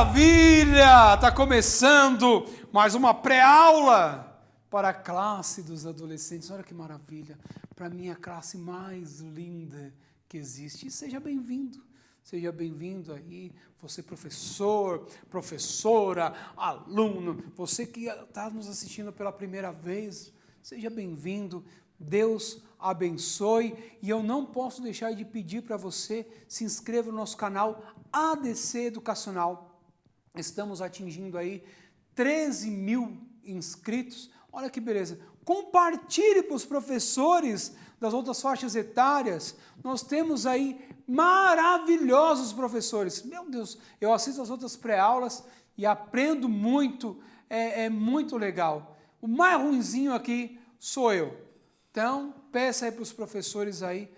maravilha! Está começando mais uma pré-aula para a classe dos adolescentes. Olha que maravilha! Para mim, a classe mais linda que existe. E seja bem-vindo. Seja bem-vindo aí, você professor, professora, aluno, você que está nos assistindo pela primeira vez, seja bem-vindo. Deus abençoe, e eu não posso deixar de pedir para você se inscreva no nosso canal ADC Educacional. Estamos atingindo aí 13 mil inscritos. Olha que beleza. Compartilhe para os professores das outras faixas etárias. Nós temos aí maravilhosos professores. Meu Deus, eu assisto as outras pré-aulas e aprendo muito. É muito legal. O mais ruinzinho aqui sou eu. Então, peça aí para os professores aí,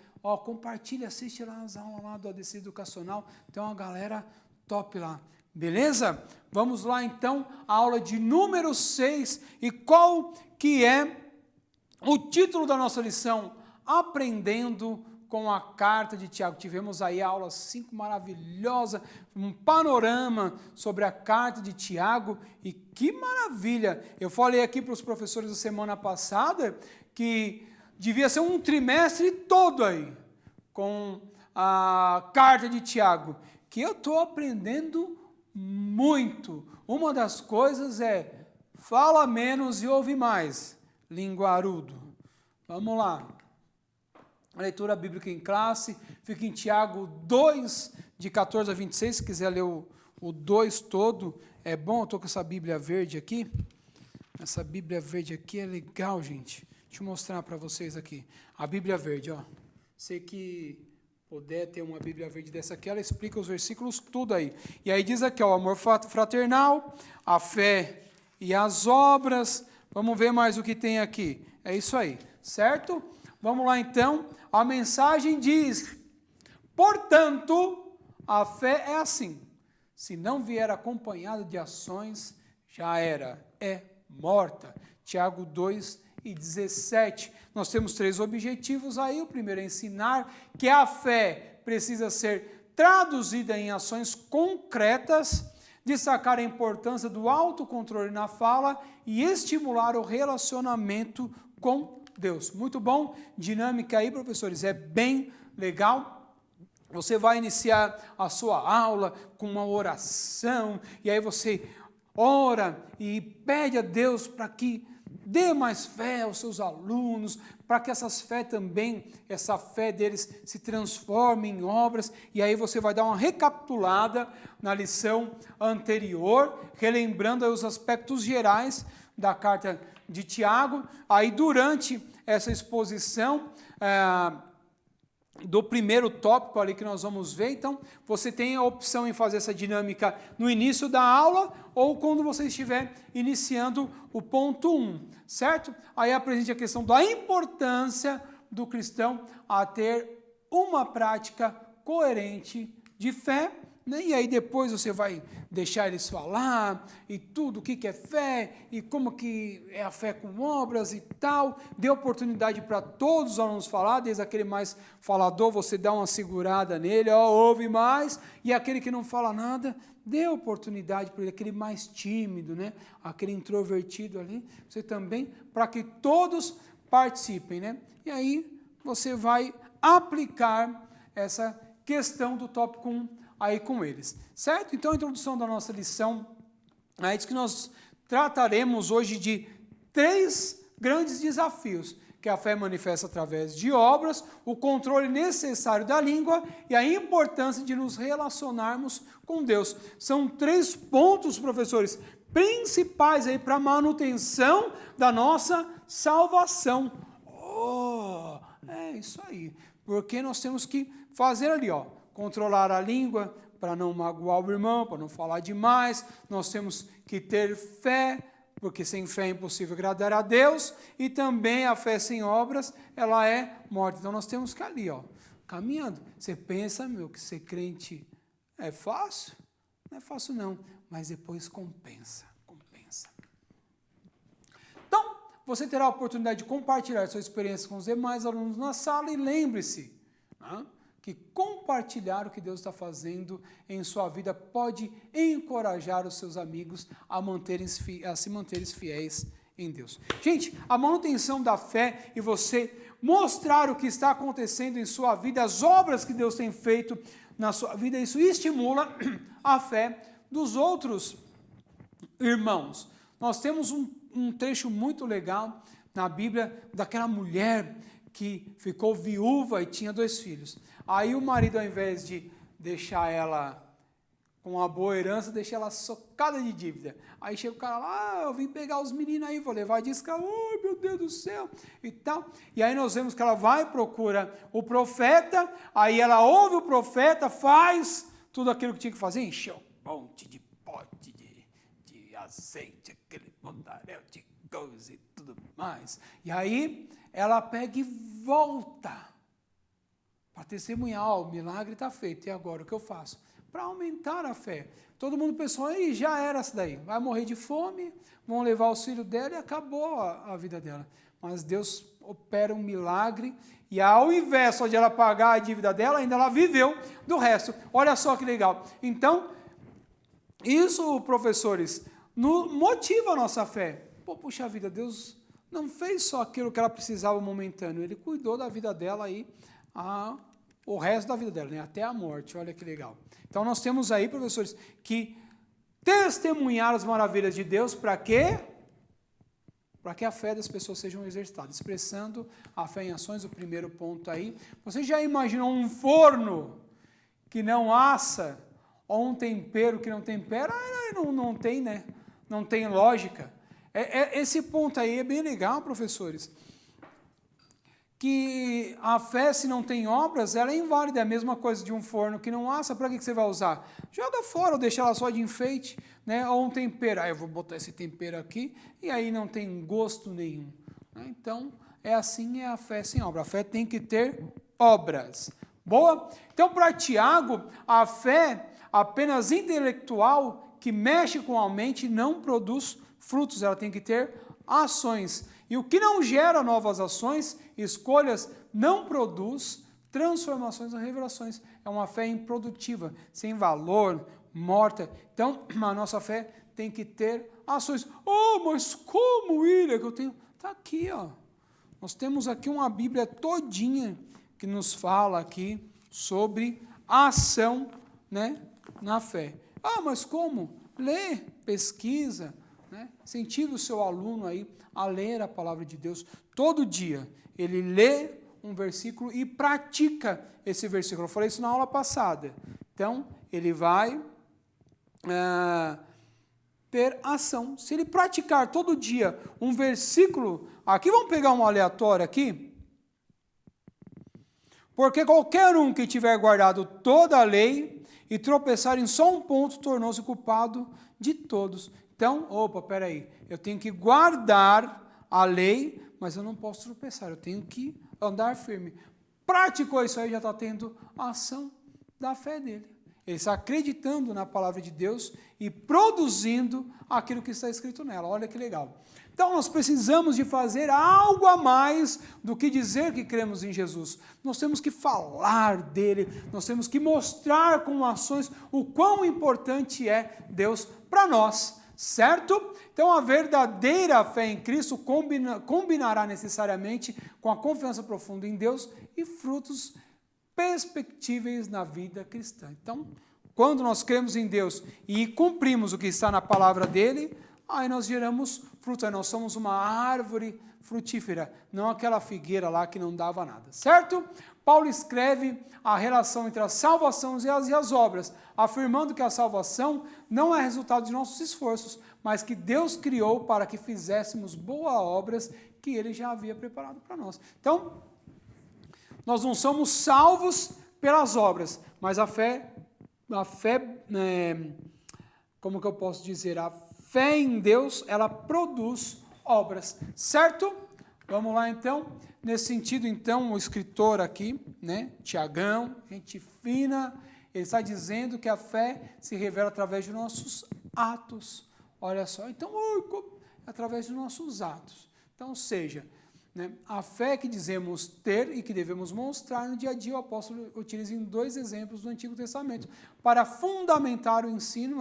compartilha, assiste lá as aulas lá do ADC Educacional, tem uma galera top lá, beleza? Vamos lá então, a aula de número 6, e qual que é o título da nossa lição? Aprendendo com a carta de Tiago. Tivemos aí a aula 5 maravilhosa, um panorama sobre a carta de Tiago, e que maravilha! Eu falei aqui para os professores da semana passada que devia ser um trimestre todo aí, com a carta de Tiago, que eu estou aprendendo muito. Uma das coisas é, fala menos e ouve mais, linguarudo. Vamos lá. A leitura bíblica em classe, fica em Tiago 2, de 14 a 26, se quiser ler o 2 todo, é bom. Eu estou com essa Bíblia verde aqui, essa Bíblia verde aqui é legal, gente. Deixa eu mostrar para vocês aqui. A Bíblia Verde, ó. Sei que puder ter uma Bíblia Verde dessa aqui, ela explica os versículos tudo aí. E aí diz aqui, ó, o amor fraternal, a fé e as obras. Vamos ver mais o que tem aqui. É isso aí, certo? Vamos lá então. A mensagem diz, portanto, a fé é assim. Se não vier acompanhada de ações, já era, é morta. Tiago 2, e 17, nós temos 3 objetivos aí. O primeiro é ensinar que a fé precisa ser traduzida em ações concretas, destacar a importância do autocontrole na fala e estimular o relacionamento com Deus. Muito bom, dinâmica aí, professores, é bem legal. Você vai iniciar a sua aula com uma oração, e aí você ora e pede a Deus para que dê mais fé aos seus alunos, para que essa fé deles se transforme em obras, e aí você vai dar uma recapitulada na lição anterior, relembrando aí os aspectos gerais da carta de Tiago. Aí durante essa exposição do primeiro tópico ali que nós vamos ver, então você tem a opção em fazer essa dinâmica no início da aula ou quando você estiver iniciando o ponto 1, certo? Aí apresente a questão da importância do cristão a ter uma prática coerente de fé, né? E aí depois você vai deixar eles falar e tudo, o que é fé e como que é a fé com obras e tal. Dê oportunidade para todos os alunos falar, desde aquele mais falador, você dá uma segurada nele, ouve mais, e aquele que não fala nada, dê oportunidade para ele, aquele mais tímido, né? Aquele introvertido ali, você também, para que todos participem, né? E aí você vai aplicar essa questão do tópico 1 aí com eles, certo? Então, a introdução da nossa lição, aí diz que nós trataremos hoje de 3 grandes desafios, que a fé manifesta através de obras, o controle necessário da língua e a importância de nos relacionarmos com Deus. São 3 pontos, professores, principais aí para a manutenção da nossa salvação. É isso aí, porque nós temos que fazer ali, controlar a língua para não magoar o irmão, para não falar demais. Nós temos que ter fé, porque sem fé é impossível agradar a Deus, e também a fé sem obras, ela é morta. Então nós temos que ali, caminhando. Você pensa, que ser crente é fácil? Não é fácil não, mas depois compensa. Então, você terá a oportunidade de compartilhar sua experiência com os demais alunos na sala, e lembre-se, que compartilhar o que Deus está fazendo em sua vida pode encorajar os seus amigos a se manterem fiéis em Deus. Gente, a manutenção da fé e você mostrar o que está acontecendo em sua vida, as obras que Deus tem feito na sua vida, isso estimula a fé dos outros irmãos. Nós temos um trecho muito legal na Bíblia daquela mulher que ficou viúva e tinha 2 filhos. Aí o marido, ao invés de deixar ela com uma boa herança, deixa ela socada de dívida. Aí chega o cara lá, eu vim pegar os meninos aí, vou levar de escravo, ai meu Deus do céu, e tal. E aí nós vemos que ela vai e procura o profeta, aí ela ouve o profeta, faz tudo aquilo que tinha que fazer, encheu um monte de pote de azeite, aquele montaréu de coisa e tudo mais. E aí ela pega e volta para testemunhar, o milagre está feito, e agora o que eu faço? Para aumentar a fé. Todo mundo pensou, aí já era essa daí, vai morrer de fome, vão levar os filhos dela e acabou a vida dela. Mas Deus opera um milagre e ao invés só de ela pagar a dívida dela, ainda ela viveu do resto. Olha só que legal. Então, isso, professores, motiva a nossa fé. Pô, puxa vida, Deus não fez só aquilo que ela precisava momentâneo, Ele cuidou da vida dela aí, o resto da vida dela, né? Até a morte, olha que legal. Então nós temos aí, professores, que testemunhar as maravilhas de Deus, para quê? Para que a fé das pessoas seja exercitada, expressando a fé em ações, o primeiro ponto aí. Você já imaginou um forno que não assa, ou um tempero que não tempera? Não tem, né? Não tem lógica. Esse ponto aí é bem legal, professores. Que a fé, se não tem obras, ela é inválida. É a mesma coisa de um forno que não assa, para que você vai usar? Joga fora ou deixa ela só de enfeite, né? Ou um tempero. Aí eu vou botar esse tempero aqui e aí não tem gosto nenhum. Então, é assim é a fé sem obra. A fé tem que ter obras. Boa? Então, para Tiago, a fé apenas intelectual, que mexe com a mente, não produz frutos. Ela tem que ter ações. E o que não gera novas ações, escolhas, não produz transformações ou revelações. É uma fé improdutiva, sem valor, morta. Então, a nossa fé tem que ter ações. Oh, mas como, William, que eu tenho? Está aqui, ó. Nós temos aqui uma Bíblia todinha que nos fala aqui sobre a ação, né, na fé. Ah, mas como? Lê, pesquisa, né? Incentive o seu aluno aí a ler a palavra de Deus todo dia. Ele lê um versículo e pratica esse versículo. Eu falei isso na aula passada. Então, ele vai ter ação. Se ele praticar todo dia um versículo, aqui vamos pegar um aleatório aqui. Porque qualquer um que tiver guardado toda a lei e tropeçar em só um ponto, tornou-se culpado de todos. Então, peraí, eu tenho que guardar a lei, mas eu não posso tropeçar, eu tenho que andar firme. Praticou isso aí, já está tendo a ação da fé dele. Ele está acreditando na palavra de Deus e produzindo aquilo que está escrito nela. Olha que legal. Então, nós precisamos de fazer algo a mais do que dizer que cremos em Jesus. Nós temos que falar dele, nós temos que mostrar com ações o quão importante é Deus para nós. Certo? Então, a verdadeira fé em Cristo combinará necessariamente com a confiança profunda em Deus e frutos perspectíveis na vida cristã. Então, quando nós cremos em Deus e cumprimos o que está na palavra dele, aí nós geramos frutos, aí nós somos uma árvore frutífera, não aquela figueira lá que não dava nada. Certo? Paulo escreve a relação entre a salvação e as obras, afirmando que a salvação não é resultado de nossos esforços, mas que Deus criou para que fizéssemos boas obras que Ele já havia preparado para nós. Então, nós não somos salvos pelas obras, mas a fé, como que eu posso dizer? A fé em Deus, ela produz obras, certo? Vamos lá, então. Nesse sentido, então, o escritor aqui, né, Tiagão, gente fina, ele está dizendo que a fé se revela através de nossos atos. Olha só, então, através dos nossos atos. Então, ou seja, né? A fé que dizemos ter e que devemos mostrar no dia a dia, o apóstolo utiliza em 2 exemplos do Antigo Testamento. Para fundamentar o ensino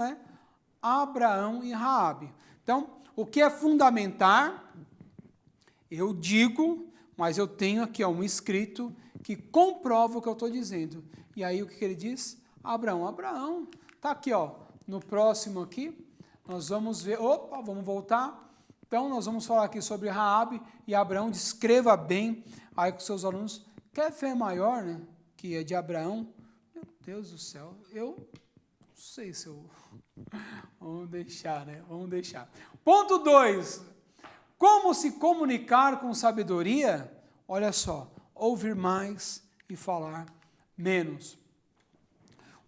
Abraão e Raabe. Então, o que é fundamentar? Eu digo, mas eu tenho aqui um escrito que comprova o que eu estou dizendo. E aí o que ele diz? Abraão, está aqui, no próximo aqui, nós vamos ver, vamos voltar. Então, nós vamos falar aqui sobre Raabe e Abraão, descreva bem aí com seus alunos. Quer fé maior, né, que é de Abraão? Meu Deus do céu, eu não sei se eu... Vamos deixar, né? Vamos deixar. Ponto 2. Como se comunicar com sabedoria? Olha só, ouvir mais e falar menos.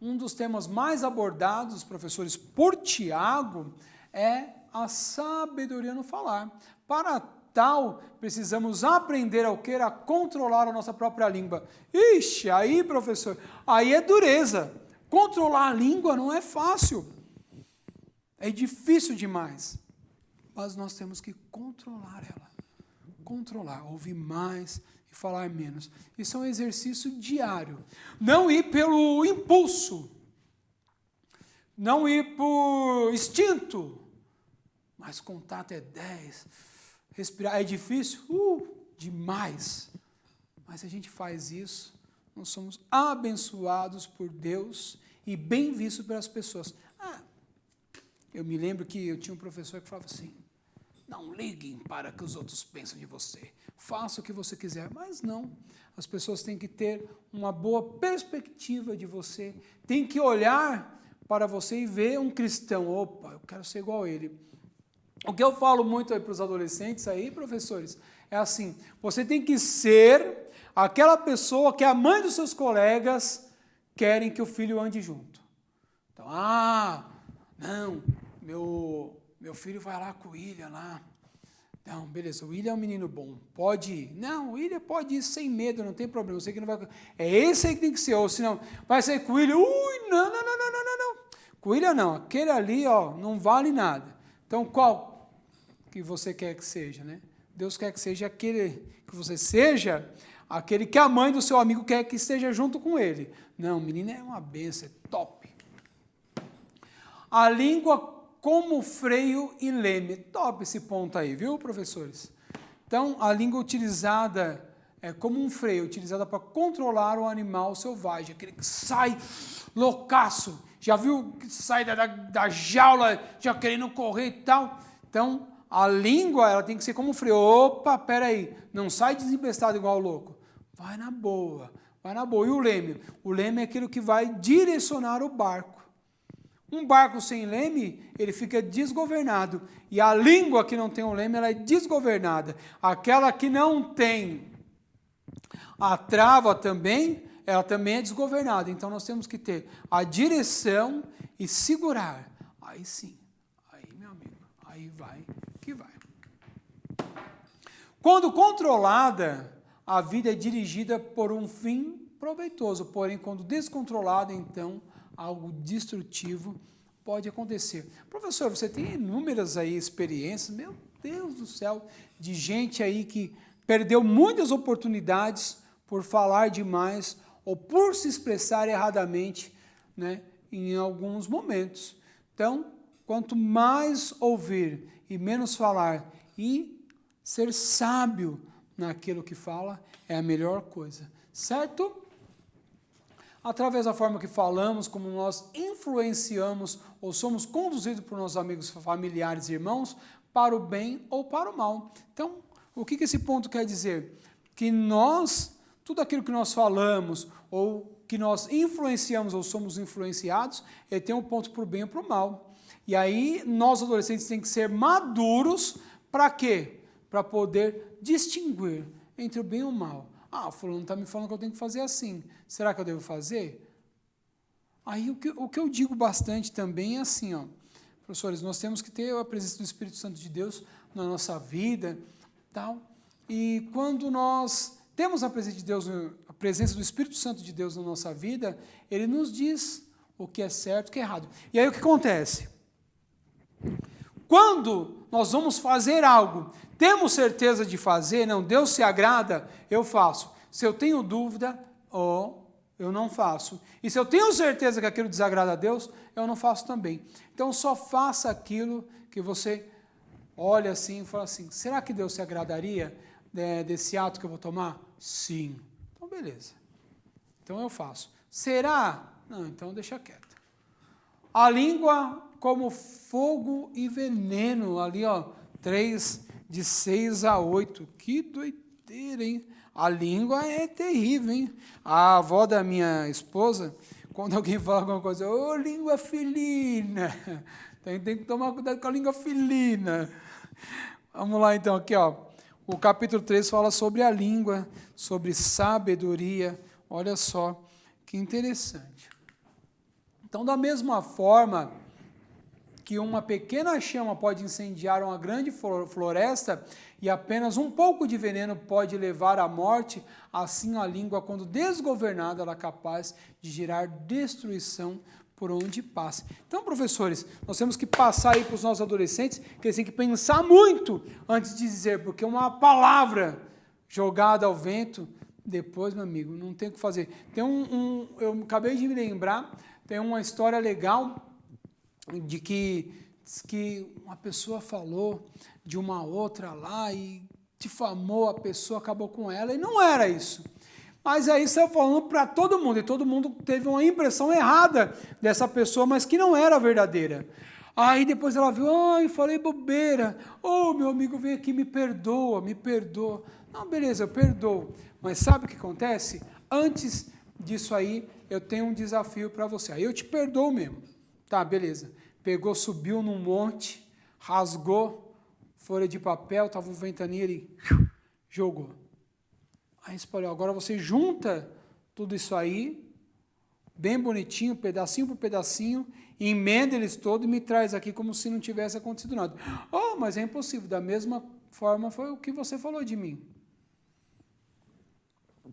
Um dos temas mais abordados, professores, por Tiago, é a sabedoria no falar. Para tal, precisamos aprender a controlar a nossa própria língua. Ixi, aí, professor, aí é dureza. Controlar a língua não é fácil. É difícil demais. Mas nós temos que controlar ela. Controlar, ouvir mais e falar menos. Isso é um exercício diário. Não ir pelo impulso. Não ir por instinto. Mas contar até 10. Respirar é difícil? Demais. Mas se a gente faz isso, nós somos abençoados por Deus e bem vistos pelas pessoas. Eu me lembro que eu tinha um professor que falava assim, não liguem para o que os outros pensam de você. Faça o que você quiser. Mas não. As pessoas têm que ter uma boa perspectiva de você. Tem que olhar para você e ver um cristão. Opa, eu quero ser igual a ele. O que eu falo muito aí para os adolescentes aí, professores, é assim, você tem que ser aquela pessoa que a mãe dos seus colegas querem que o filho ande junto. Então, não, meu filho vai lá com o William lá. Não, beleza, o William é um menino bom, pode ir. Não, o William pode ir sem medo, não tem problema, eu sei que não vai... É esse aí que tem que ser, ou senão, vai sair com o William, não. Com o William não, aquele ali, não vale nada. Então, qual que você quer que seja, né? Deus quer que seja aquele, que você seja aquele que a mãe do seu amigo quer que esteja junto com ele. Não, o menino é uma benção, é top. A língua como freio e leme. Top esse ponto aí, viu, professores? Então, a língua utilizada como um freio, utilizada para controlar o animal selvagem, aquele que sai loucaço, já viu que sai da jaula, já querendo correr e tal. Então, a língua, ela tem que ser como um freio. Opa, peraí, não sai desembestado igual louco. Vai na boa. E o leme? O leme é aquilo que vai direcionar o barco. Um barco sem leme, ele fica desgovernado. E a língua que não tem um leme, ela é desgovernada. Aquela que não tem a trava também, ela também é desgovernada. Então, nós temos que ter a direção e segurar. Aí sim, aí, meu amigo, aí vai que vai. Quando controlada, a vida é dirigida por um fim proveitoso. Porém, quando descontrolada, então, algo destrutivo pode acontecer. Professor, você tem inúmeras aí experiências, meu Deus do céu, de gente aí que perdeu muitas oportunidades por falar demais ou por se expressar erradamente, né, em alguns momentos. Então, quanto mais ouvir e menos falar e ser sábio naquilo que fala, é a melhor coisa, certo? Através da forma que falamos, como nós influenciamos ou somos conduzidos por nossos amigos, familiares e irmãos para o bem ou para o mal. Então, o que esse ponto quer dizer? Que nós, tudo aquilo que nós falamos ou que nós influenciamos ou somos influenciados, ele tem um ponto para o bem ou para o mal. E aí, nós adolescentes temos que ser maduros para quê? Para poder distinguir entre o bem e o mal. Fulano está me falando que eu tenho que fazer assim. Será que eu devo fazer? Aí o que eu digo bastante também é assim, professores, nós temos que ter a presença do Espírito Santo de Deus na nossa vida, tal. E quando nós temos a presença de Deus, a presença do Espírito Santo de Deus na nossa vida, ele nos diz o que é certo e o que é errado. E aí o que acontece? Quando nós vamos fazer algo, temos certeza de fazer, não, Deus se agrada, eu faço. Se eu tenho dúvida, eu não faço. E se eu tenho certeza que aquilo desagrada a Deus, eu não faço também. Então só faça aquilo que você olha assim e fala assim, será que Deus se agradaria desse ato que eu vou tomar? Sim. Então beleza. Então eu faço. Será? Não, então deixa quieto. A língua como fogo e veneno, ali ó, 3, de 6 a 8. Que doideira, hein? A língua é terrível, hein? A avó da minha esposa, quando alguém fala alguma coisa, ô língua felina, tem que tomar cuidado com a língua felina. Vamos lá então, aqui ó, o capítulo 3 fala sobre a língua, sobre sabedoria, olha só, que interessante. Então, da mesma forma que uma pequena chama pode incendiar uma grande floresta e apenas um pouco de veneno pode levar à morte, assim a língua, quando desgovernada, ela é capaz de gerar destruição por onde passa. Então, professores, nós temos que passar aí para os nossos adolescentes que eles têm que pensar muito antes de dizer, porque uma palavra jogada ao vento, depois, meu amigo, não tem o que fazer. Tem eu acabei de me lembrar, tem uma história legal de que uma pessoa falou de uma outra lá e difamou a pessoa, acabou com ela, e não era isso. Mas aí saiu falando para todo mundo, e todo mundo teve uma impressão errada dessa pessoa, mas que não era verdadeira. Aí depois ela viu, ai, falei bobeira, meu amigo, vem aqui, me perdoa, me perdoa. Não, beleza, eu perdoo. Mas sabe o que acontece? Antes disso aí, eu tenho um desafio para você. Aí eu te perdoo mesmo. Tá, beleza. Pegou, subiu num monte, rasgou folha de papel, estava um ventania, ele jogou. Aí espalhou. Agora você junta tudo isso aí, bem bonitinho, pedacinho por pedacinho, emenda eles todos e me traz aqui como se não tivesse acontecido nada. Mas é impossível. Da mesma forma foi o que você falou de mim.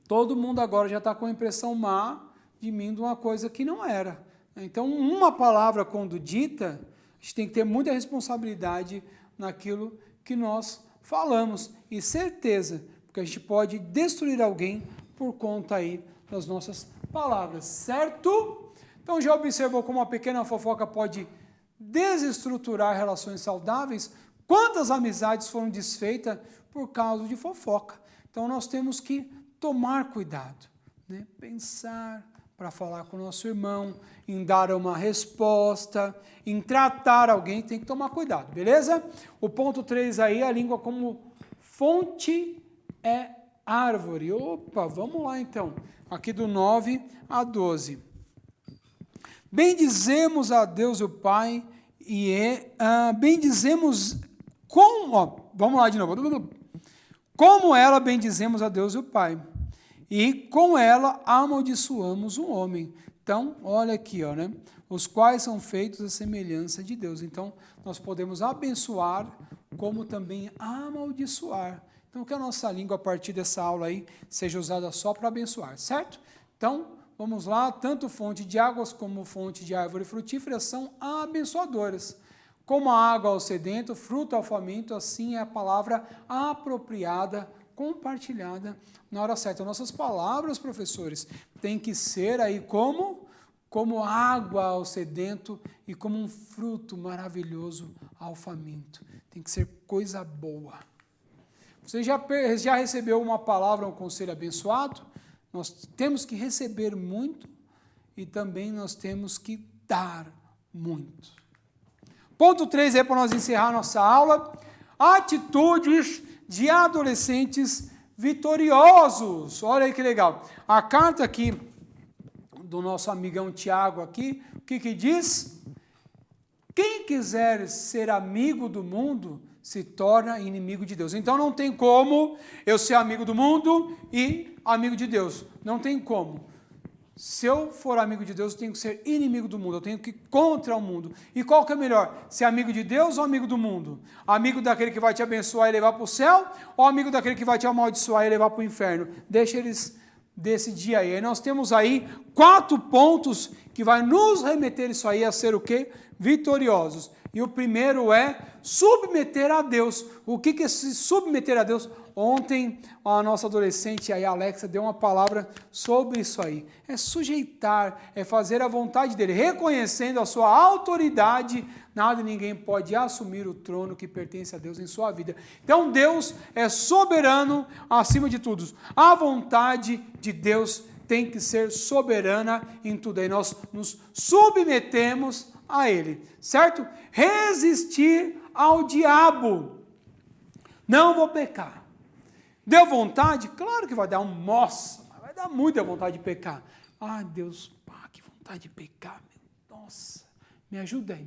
Todo mundo agora já está com a impressão má de mim de uma coisa que não era. Então, uma palavra quando dita, a gente tem que ter muita responsabilidade naquilo que nós falamos. E certeza, porque a gente pode destruir alguém por conta aí das nossas palavras, certo? Então, já observou como uma pequena fofoca pode desestruturar relações saudáveis? Quantas amizades foram desfeitas por causa de fofoca? Então, nós temos que tomar cuidado, né? Pensar para falar com o nosso irmão, em dar uma resposta, em tratar alguém, tem que tomar cuidado, beleza? O ponto 3 aí, a língua como fonte é árvore. Opa, vamos lá então, aqui do 9 a 12. Bendizemos a Deus o Pai bendizemos vamos lá de novo. Como ela bendizemos a Deus o Pai, e com ela amaldiçoamos o homem. Então, olha aqui, né? Os quais são feitos à semelhança de Deus. Então, nós podemos abençoar, como também amaldiçoar. Então, que a nossa língua, a partir dessa aula aí, seja usada só para abençoar, certo? Então, vamos lá, tanto fonte de águas como fonte de árvore frutífera são abençoadoras. Como a água ao sedento, fruto ao faminto, assim é a palavra apropriada, compartilhada na hora certa. Nossas palavras, professores, têm que ser aí como água ao sedento e como um fruto maravilhoso ao faminto. Tem que ser coisa boa. Você já recebeu uma palavra, um conselho abençoado? Nós temos que receber muito e também nós temos que dar muito. Ponto 3 é para nós encerrar nossa aula. Atitudes de adolescentes vitoriosos. Olha aí que legal. A carta aqui do nosso amigão Tiago aqui, o que diz? Quem quiser ser amigo do mundo se torna inimigo de Deus. Então não tem como eu ser amigo do mundo e amigo de Deus. Não tem como. Se eu for amigo de Deus, eu tenho que ser inimigo do mundo, eu tenho que ir contra o mundo. E qual que é melhor? Ser amigo de Deus ou amigo do mundo? Amigo daquele que vai te abençoar e levar para o céu, ou amigo daquele que vai te amaldiçoar e levar para o inferno? Deixa eles decidir aí. Aí nós temos aí 4 pontos que vai nos remeter isso aí a ser o quê? Vitoriosos. E o primeiro é submeter a Deus. O que é se submeter a Deus? Ontem a nossa adolescente, aí, a Alexa, deu uma palavra sobre isso aí. É sujeitar, é fazer a vontade dele, reconhecendo a sua autoridade. Nada e ninguém pode assumir o trono que pertence a Deus em sua vida. Então Deus é soberano acima de tudo. A vontade de Deus tem que ser soberana em tudo. Aí nós nos submetemos a Ele, certo? Resistir ao diabo. Não vou pecar. Deu vontade? Claro que vai dar nossa, vai dar muita vontade de pecar. Ai, Deus, que vontade de pecar, meu, nossa. Me ajuda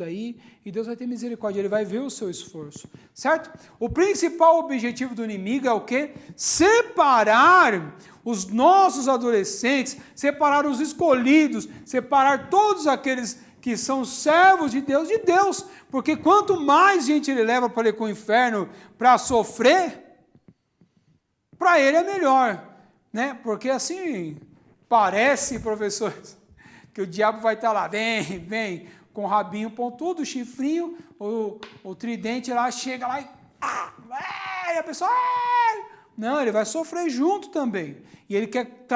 aí, e Deus vai ter misericórdia, Ele vai ver o seu esforço, certo? O principal objetivo do inimigo é o quê? Separar os nossos adolescentes, separar os escolhidos, separar todos aqueles que são servos de Deus, porque quanto mais gente ele leva para o inferno para sofrer, para ele é melhor, né? Porque assim, parece, professores, que o diabo vai estar lá, vem, com o rabinho pontudo, o chifrinho, o tridente lá, chega lá e a pessoa... Não, ele vai sofrer junto também. E ele quer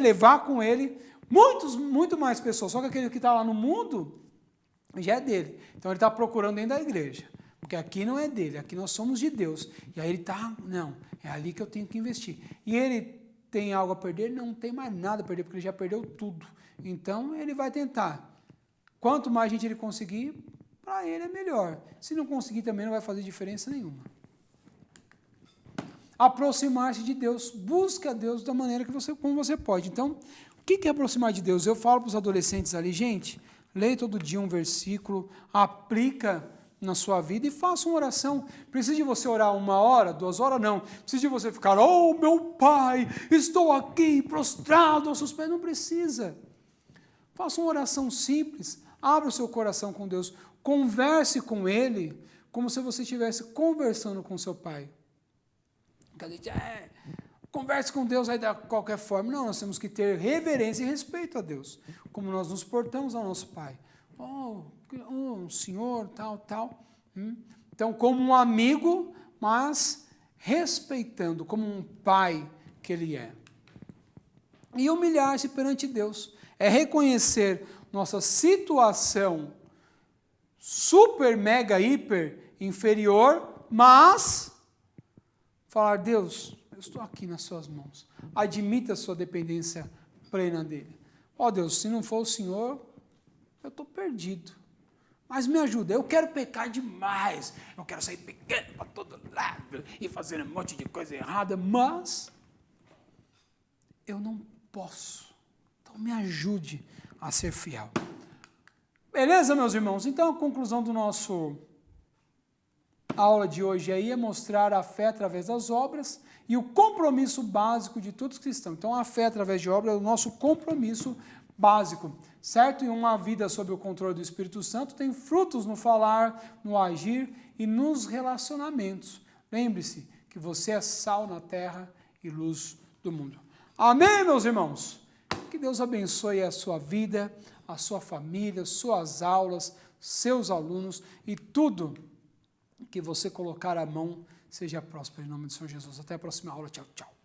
levar com ele muito mais pessoas. Só que aquele que está lá no mundo já é dele. Então ele está procurando dentro da igreja. Porque aqui não é dele, aqui nós somos de Deus. E aí ele está, não, é ali que eu tenho que investir. E ele tem algo a perder? Não tem mais nada a perder, porque ele já perdeu tudo. Então ele vai tentar. Quanto mais gente ele conseguir, para ele é melhor. Se não conseguir também não vai fazer diferença nenhuma. Aproximar-se de Deus. Busca Deus da maneira como você pode. Então, o que é aproximar de Deus? Eu falo para os adolescentes ali, gente, leia todo dia um versículo, aplica na sua vida e faça uma oração. Precisa de você orar 1 hora, 2 horas? Não. Precisa de você ficar, oh meu Pai, estou aqui prostrado aos seus pés. Não precisa. Faça uma oração simples, abra o seu coração com Deus, converse com Ele, como se você estivesse conversando com seu Pai. A gente, converse com Deus aí de qualquer forma. Não, nós temos que ter reverência e respeito a Deus, como nós nos portamos ao nosso Pai. Um senhor, tal. Então, como um amigo, mas respeitando, como um pai que ele é. E humilhar-se perante Deus. É reconhecer nossa situação super, mega, hiper inferior, mas falar, Deus, eu estou aqui nas suas mãos. Admita a sua dependência plena dele. Deus, se não for o Senhor, eu estou perdido. Mas me ajuda, eu quero pecar demais. Eu quero sair pecando para todo lado e fazendo um monte de coisa errada, mas eu não posso. Então me ajude a ser fiel. Beleza, meus irmãos? Então a conclusão do nosso aula de hoje aí é mostrar a fé através das obras e o compromisso básico de todos os cristãos. Então a fé através de obras é o nosso compromisso básico, certo? E uma vida sob o controle do Espírito Santo tem frutos no falar, no agir e nos relacionamentos. Lembre-se que você é sal na terra e luz do mundo. Amém, meus irmãos? Que Deus abençoe a sua vida, a sua família, suas aulas, seus alunos e tudo que você colocar à mão seja próspero em nome do Senhor Jesus. Até a próxima aula. Tchau, tchau.